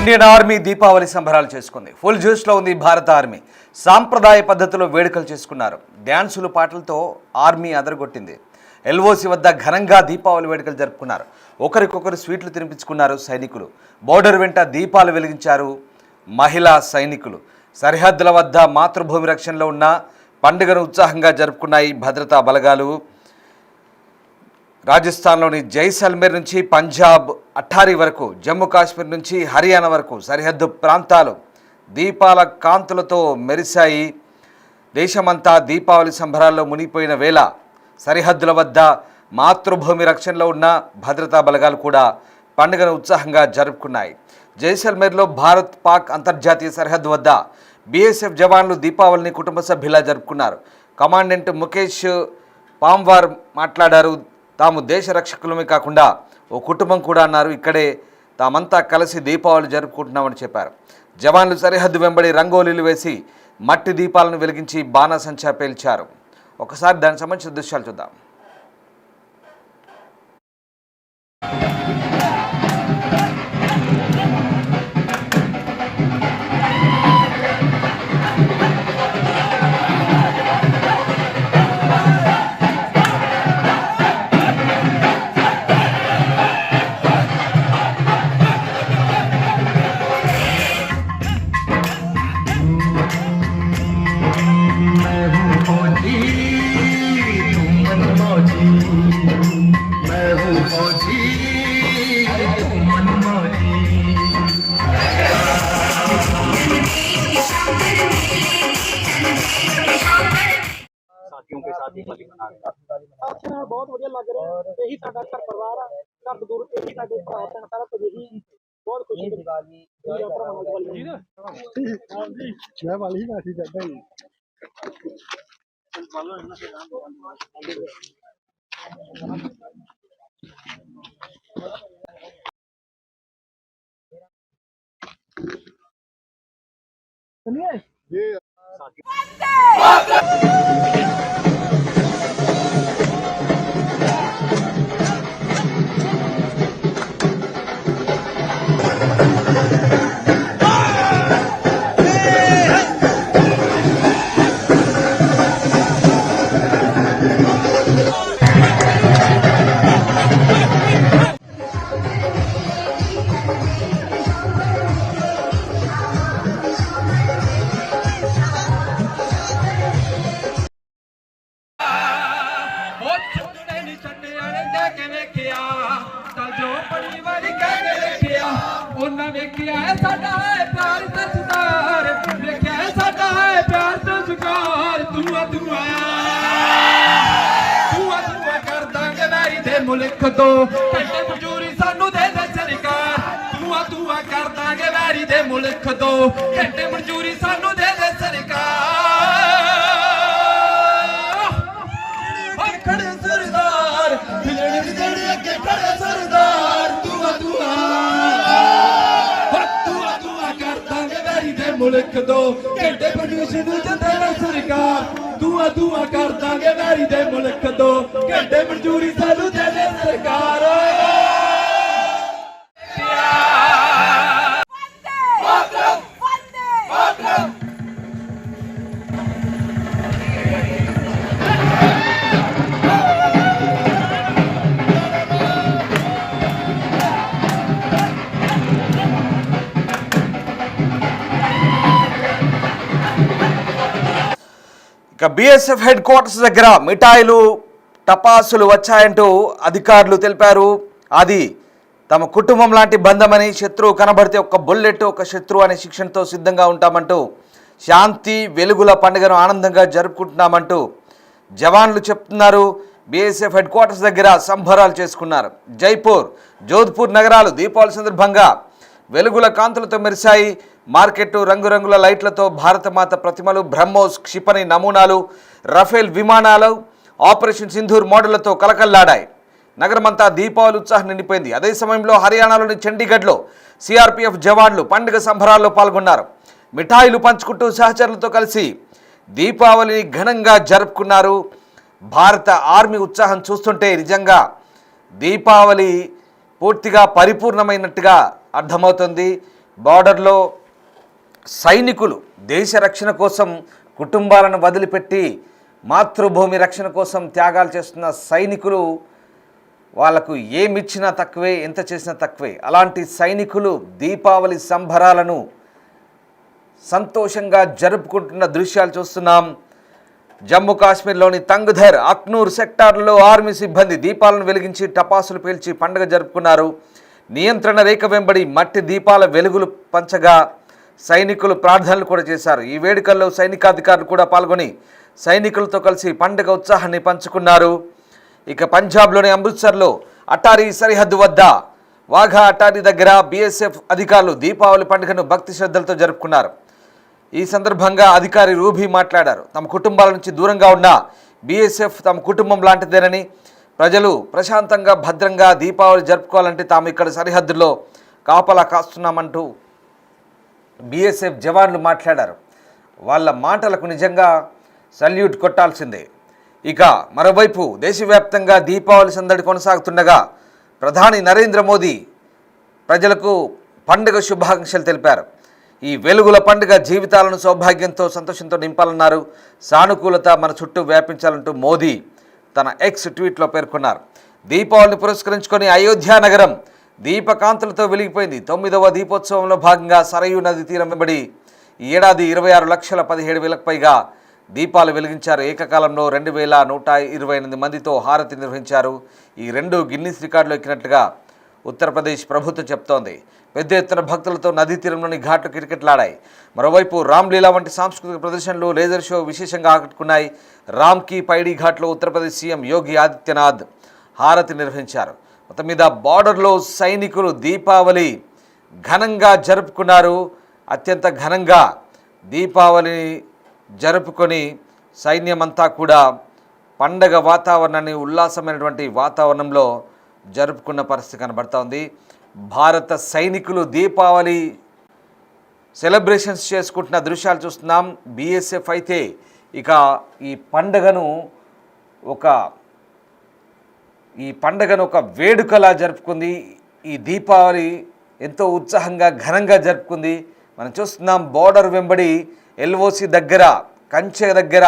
Indian army Deepavali సంబరాలు చేసుకుంది. Full జ్యూస్లో ఉంది భారత ఆర్మీ. సాంప్రదాయ పద్ధతిలో వేడుకలు చేసుకున్నారు. డ్యాన్సులు పాటలతో ఆర్మీ అదరగొట్టింది. ఎల్ఓసి వద్ద ఘనంగా దీపావళి వేడుకలు జరుపుకున్నారు. ఒకరికొకరు స్వీట్లు తినిపించుకున్నారు సైనికులు. బోర్డర్ వెంట దీపాలు వెలిగించారు మహిళా సైనికులు. సరిహద్దుల వద్ద మాతృభూమి రక్షణలో ఉన్న పండుగను ఉత్సాహంగా జరుపుకున్నాయి భద్రతా బలగాలు. రాజస్థాన్లోని జైసల్మేర్ నుంచి పంజాబ్ అఠారీ వరకు, జమ్మూ కాశ్మీర్ నుంచి హర్యానా వరకు సరిహద్దు ప్రాంతాలు దీపాల కాంతులతో మెరిశాయి. దేశమంతా దీపావళి సంబరాల్లో మునిగిపోయిన వేళ సరిహద్దుల వద్ద మాతృభూమి రక్షణలో ఉన్న భద్రతా బలగాలు కూడా పండుగను ఉత్సాహంగా జరుపుకున్నాయి. జైసల్మేర్లో భారత్ పాక్ అంతర్జాతీయ సరిహద్దు వద్ద బీఎస్ఎఫ్ జవాన్లు దీపావళిని కుటుంబ సభ్యులా జరుపుకున్నారు. కమాండెంట్ ముఖేష్ పాంవార్ మాట్లాడారు. తాము దేశ రక్షకులమే కాకుండా ఓ కుటుంబం కూడా అన్నారు. ఇక్కడే తామంతా కలిసి దీపావళి జరుపుకుంటున్నామని చెప్పారు. జవాన్లు సరిహద్దు వెంబడి రంగోలీలు వేసి మట్టి దీపాలను వెలిగించి బాణాసంచా పేల్చారు. ఒకసారి దానికి సంబంధించిన దృశ్యాలు చూద్దాం. साथियों के साथ दिवाली मना रहे हैं। बहुत बढ़िया लग रहा है। यही साडा घर परिवार है, घर दूर यही साडे भरा भैन सारा कुछ यही बहुत खुशी दिवाली जी ना हां जी मैं वाली बैठी करता ही मानो इतना से नाम सुनिए ये मुल्क दो घंटे मजूरी सानू दे दे सरकार दुआ कर दांगे वैरी दे मुल्क दो घंटे मजूरी सानू दे दे सरकार खड़े सरदार बिजड़ी अगे खड़े सरदार दुआ कर दांगे वैरी दे मुल्क दो घंटे मजूरी दे दे सरकार दुआ कर दांगे वैरी दे मुल्क दो घंटे मजूरी सानू दे दे सरकार ఇక బీఎస్ఎఫ్ హెడ్ క్వార్టర్స్ దగ్గర మిఠాయిలు టపాసులు వచ్చాయంటూ అధికారులు తెలిపారు. అది తమ కుటుంబం లాంటి బంధమని, శత్రువు కనబడితే ఒక బుల్లెట్ ఒక శత్రువు అనే శిక్షణతో సిద్ధంగా ఉంటామంటూ, శాంతి వెలుగుల పండుగను ఆనందంగా జరుపుకుంటున్నామంటూ జవాన్లు చెప్తున్నారు. బీఎస్ఎఫ్ హెడ్ క్వార్టర్స్ దగ్గర సంబరాలు చేసుకున్నారు. జైపూర్, జోధ్పూర్ నగరాలు దీపావళి సందర్భంగా వెలుగుల కాంతులతో మెరిశాయి. మార్కెట్ రంగురంగుల లైట్లతో భారతమాత ప్రతిమలు, బ్రహ్మోస్ క్షిపణి నమూనాలు, రఫేల్ విమానాలు, ఆపరేషన్ సింధూర్ మోడళ్లతో కలకల్లాడాయి. నగరమంతా దీపావళి ఉత్సాహం నిండిపోయింది. అదే సమయంలో హర్యానాలోని చండీగఢ్లో సిఆర్పీఎఫ్ జవాన్లు పండుగ సంబరాల్లో పాల్గొన్నారు. మిఠాయిలు పంచుకుంటూ సహచరులతో కలిసి దీపావళిని ఘనంగా జరుపుకున్నారు. భారత ఆర్మీ ఉత్సాహం చూస్తుంటే నిజంగా దీపావళి పూర్తిగా పరిపూర్ణమైనట్టుగా అర్థమవుతుంది. బార్డర్లో సైనికులు దేశ రక్షణ కోసం కుటుంబాలను వదిలిపెట్టి మాతృభూమి రక్షణ కోసం త్యాగాలు చేస్తున్న సైనికులు, వాళ్లకు ఏమిచ్చినా తక్కువే, ఎంత చేసినా తక్కువే. అలాంటి సైనికులు దీపావళి సంబరాలను సంతోషంగా జరుపుకుంటున్న దృశ్యాలు చూస్తున్నాం. జమ్మూ కాశ్మీర్లోని తంగ్ధర్, అఖ్నూర్ సెక్టార్లలో ఆర్మీ సిబ్బంది దీపాలను వెలిగించి టపాసులు పేల్చి పండుగ జరుపుకున్నారు. నియంత్రణ రేఖ వెంబడి మట్టి దీపాల వెలుగులు పంచగా సైనికులు ప్రార్థనలు కూడా చేశారు. ఈ వేడుకల్లో సైనికాధికారులు కూడా పాల్గొని సైనికులతో కలిసి పండుగ ఉత్సాహాన్ని పంచుకున్నారు. ఇక పంజాబ్లోని అమృత్సర్లో అటారీ సరిహద్దు వద్ద వాఘా అటారీ దగ్గర బీఎస్ఎఫ్ అధికారులు దీపావళి పండుగను భక్తి శ్రద్ధలతో జరుపుకున్నారు. ఈ సందర్భంగా అధికారి రూబీ మాట్లాడారు. తమ కుటుంబాల నుంచి దూరంగా ఉన్న బీఎస్ఎఫ్ తమ కుటుంబం లాంటిదేనని, ప్రజలు ప్రశాంతంగా భద్రంగా దీపావళి జరుపుకోవాలంటే తాము ఇక్కడ సరిహద్దుల్లో కాపలా కాస్తున్నామంటూ బీఎస్ఎఫ్ జవాన్లు మాట్లాడారు. వాళ్ళ మాటలకు నిజంగా సల్యూట్ కొట్టాల్సిందే. ఇక మరోవైపు దేశవ్యాప్తంగా దీపావళి సందడి కొనసాగుతుండగా ప్రధాని నరేంద్ర మోదీ ప్రజలకు పండుగ శుభాకాంక్షలు తెలిపారు. ఈ వెలుగుల పండుగ జీవితాలను సౌభాగ్యంతో సంతోషంతో నింపాలన్నారు. సానుకూలత మన చుట్టూ వ్యాపించాలంటూ మోదీ తన ఎక్స్ ట్వీట్లో పేర్కొన్నారు. దీపావళిని పురస్కరించుకొని అయోధ్య నగరం దీపకాంతులతో వెలిగిపోయింది. 9వ దీపోత్సవంలో భాగంగా సరయూ నది తీరం వెంబడి ఈ ఏడాది 26,17,000 పైగా దీపాలు వెలిగించారు. ఏకకాలంలో 2,128 మందితో హారతి నిర్వహించారు. ఈ రెండు గిన్నిస్ రికార్డులు ఎక్కినట్లుగా ఉత్తరప్రదేశ్ ప్రభుత్వం చెప్తోంది. పెద్ద ఎత్తున భక్తులతో నదీ తీరంలోని ఘాట్లు కిటకిటలాడాయి. మరోవైపు రామ్లీలా వంటి సాంస్కృతిక ప్రదర్శనలు, లేజర్ షో విశేషంగా ఆకట్టుకున్నాయి. రామ్ కీ పైడి ఘాట్లో ఉత్తరప్రదేశ్ సీఎం యోగి ఆదిత్యనాథ్ హారతి నిర్వహించారు. మొత్తం మీద బార్డర్లో సైనికులు దీపావళి ఘనంగా జరుపుకున్నారు. అత్యంత ఘనంగా దీపావళిని జరుపుకొని సైన్యమంతా కూడా పండగ వాతావరణాన్ని, ఉల్లాసమైనటువంటి వాతావరణంలో జరుపుకున్న పరిస్థితి కనబడుతోంది. భారత సైనికులు దీపావళి సెలబ్రేషన్స్ చేసుకుంటున్న దృశ్యాలు చూస్తున్నాం. బీఎస్ఎఫ్ అయితే ఇక ఈ పండగను ఒక వేడుకలా జరుపుకుంది. ఈ దీపావళి ఎంతో ఉత్సాహంగా ఘనంగా జరుపుకుంది. మనం చూస్తున్నాం బోర్డర్ వెంబడి ఎల్ఓసి దగ్గర, కంచె దగ్గర,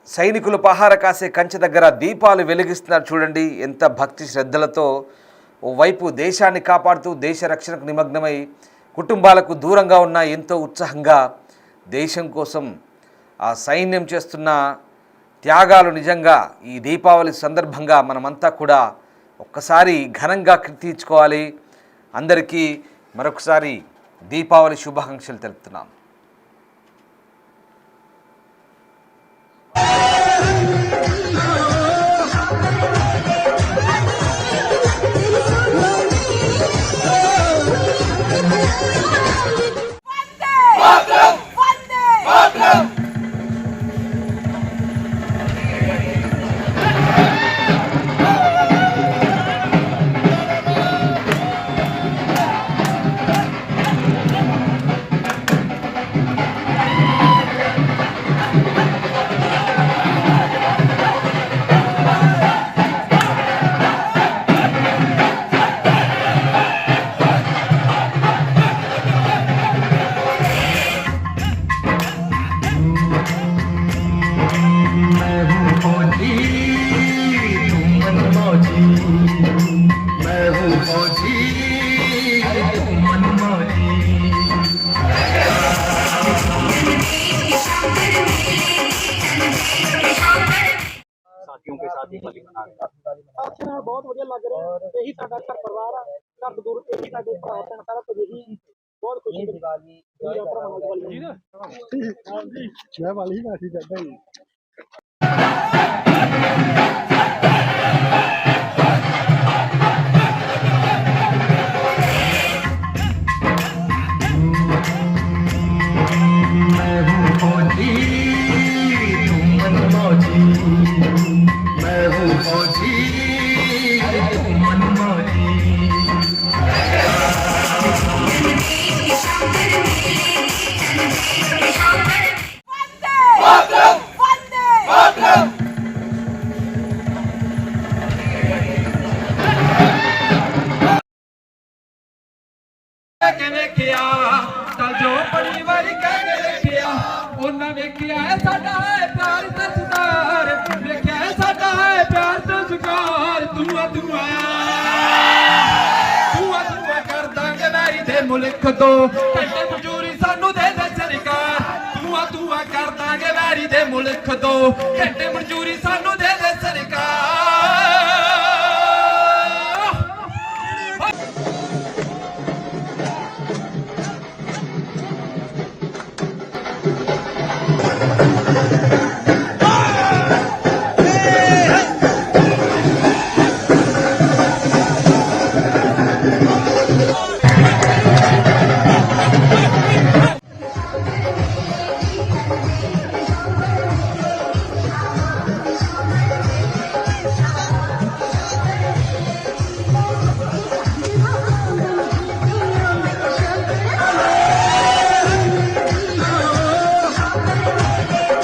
సైనికులు పహార కాసే కంచె దగ్గర దీపాలు వెలిగిస్తున్నారు. చూడండి ఎంత భక్తి శ్రద్ధలతో. ఓవైపు దేశాన్ని కాపాడుతూ దేశ రక్షణకు నిమగ్నమై కుటుంబాలకు దూరంగా ఉన్న ఎంతో ఉత్సాహంగా దేశం కోసం ఆ సైన్యం చేస్తున్న త్యాగాలు నిజంగా ఈ దీపావళి సందర్భంగా మనమంతా కూడా ఒక్కసారి ఘనంగా కీర్తించుకోవాలి. అందరికీ మరొకసారి దీపావళి శుభాకాంక్షలు తెలుపుతున్నాం. साथियों के साथ दिवाली मना रहे हैं। ਸਾਥੀਆਂ ਨਾਲ ਬਹੁਤ ਵਧੀਆ ਲੱਗ ਰਿਹਾ। ਇਹੀ ਸਾਡਾ ਘਰ ਪਰਿਵਾਰ ਆ, ਘਰ ਦੂਰ ਇਹੀ ਸਾਡੇ ਭਰਾ ਭੈਣ ਸਾਰਾ ਕੁਝ ਇਹੀ ਬਹੁਤ ਖੁਸ਼ੀ ਦੀ ਦੀਵਾਲੀ ਜੀ ਨਾ ਮੈਂ ਵਾਲੀ ਨਾ ਸੀ ਕਰਦਾ ਜੀ। ਵੇਖਿਆ ਹੈ ਸਾਡਾ ਹੈ ਪਿਆਰ ਤੇ ਸਤਿਕਾਰ ਵੇਖਿਆ ਹੈ ਸਾਡਾ ਹੈ ਪਿਆਰ ਤੇ ਸਤਿਕਾਰ ਤੂੰ ਆ ਕਰ ਦਾਂਗੇ ਵੈਰੀ ਦੇ ਮੁਲਕ ਤੋਂ ਘੰਟੇ ਮਜ਼ਦੂਰੀ ਸਾਨੂੰ ਦੇ ਦੇ ਸਰਕਾਰ ਤੂੰ ਆ ਕਰ ਦਾਂਗੇ ਵੈਰੀ ਦੇ ਮੁਲਕ ਤੋਂ ਘੰਟੇ ਮਜ਼ਦੂਰੀ ਸਾਨੂੰ